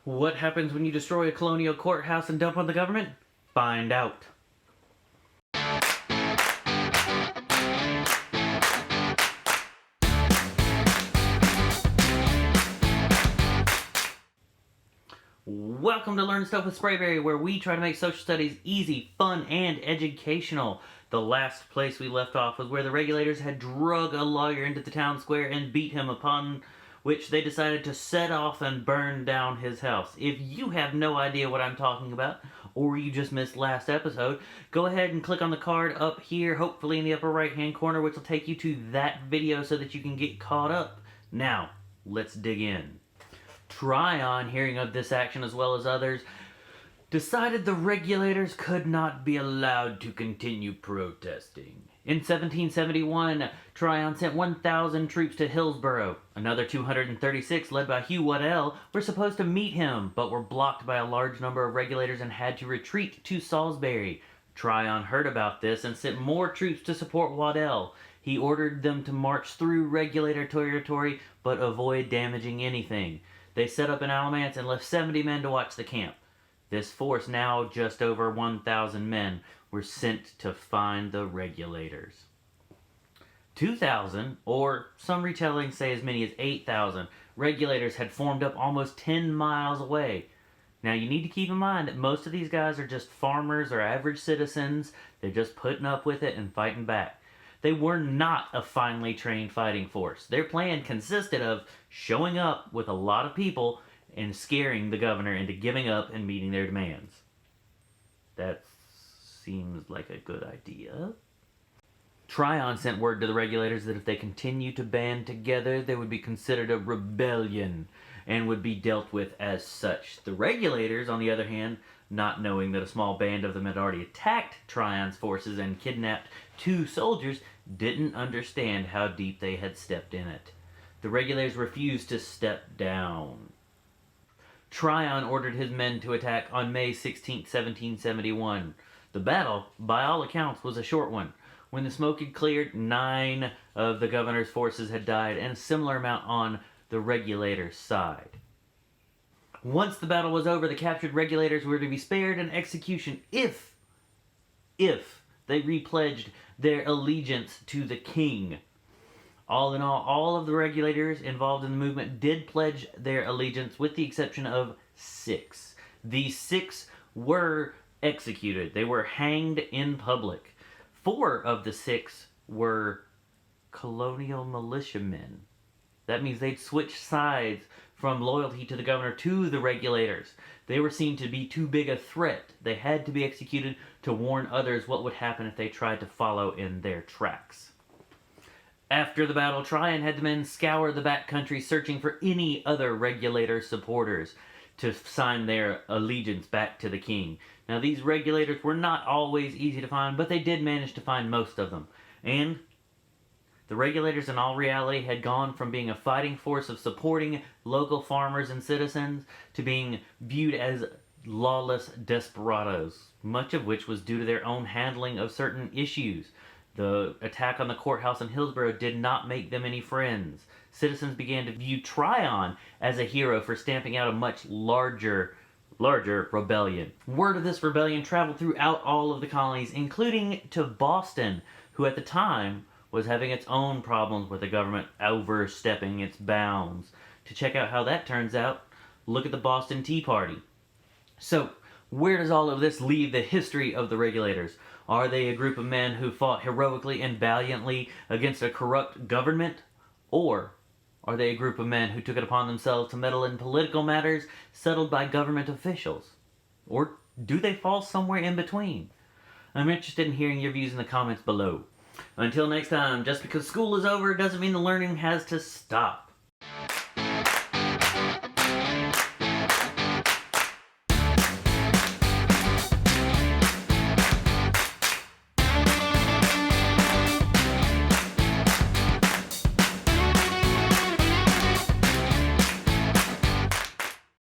What happens when you destroy a colonial courthouse and dump on the government? Find out. Welcome to Learn Stuff with Sprayberry, where we try to make social studies easy, fun, and educational. The last place we left off was where the regulators had drug a lawyer into the town square and beat him, upon which they decided to set off and burn down his house. If you have no idea what I'm talking about, or you just missed last episode, go ahead and click on the card up here, hopefully in the upper right hand corner, which will take you to that video so that you can get caught up. Now, let's dig in. Tryon, hearing of this action as well as others, decided the regulators could not be allowed to continue protesting. In 1771, Tryon sent 1,000 troops to Hillsborough. Another 236, led by Hugh Waddell, were supposed to meet him, but were blocked by a large number of regulators and had to retreat to Salisbury. Tryon heard about this and sent more troops to support Waddell. He ordered them to march through Regulator territory, but avoid damaging anything. They set up in Alamance and left 70 men to watch the camp. This force, now just over 1,000 men, were sent to find the regulators. 2,000, or some retellings say as many as 8,000, regulators had formed up almost 10 miles away. Now you need to keep in mind that most of these guys are just farmers or average citizens. They're just putting up with it and fighting back. They were not a finely trained fighting force. Their plan consisted of showing up with a lot of people and scaring the governor into giving up and meeting their demands. That seems like a good idea. Tryon sent word to the regulators that if they continued to band together, they would be considered a rebellion and would be dealt with as such. The regulators, on the other hand, not knowing that a small band of them had already attacked Tryon's forces and kidnapped 2 soldiers, didn't understand how deep they had stepped in it. The regulators refused to step down. Tryon ordered his men to attack on May 16, 1771. The battle, by all accounts, was a short one. When the smoke had cleared, 9 of the governor's forces had died, and a similar amount on the regulators' side. Once the battle was over, the captured regulators were to be spared an execution if they repledged their allegiance to the king. All in all of the regulators involved in the movement did pledge their allegiance, with the exception of 6. These 6 were executed. They were hanged in public. 4 of the 6 were colonial militiamen. That means they'd switched sides from loyalty to the governor to the regulators. They were seen to be too big a threat. They had to be executed to warn others what would happen if they tried to follow in their tracks. After the battle, Tryon had the men scour the backcountry searching for any other regulator supporters to sign their allegiance back to the king. Now, these regulators were not always easy to find, but they did manage to find most of them. And the regulators, in all reality, had gone from being a fighting force of supporting local farmers and citizens to being viewed as lawless desperados, much of which was due to their own handling of certain issues. The attack on the courthouse in Hillsborough did not make them any friends. Citizens began to view Tryon as a hero for stamping out a much larger rebellion. Word of this rebellion traveled throughout all of the colonies, including to Boston, who at the time was having its own problems with the government overstepping its bounds. To check out how that turns out, look at the Boston Tea Party. So, where does all of this leave the history of the regulators? Are they a group of men who fought heroically and valiantly against a corrupt government? Or are they a group of men who took it upon themselves to meddle in political matters settled by government officials? Or do they fall somewhere in between? I'm interested in hearing your views in the comments below. Until next time, just because school is over doesn't mean the learning has to stop.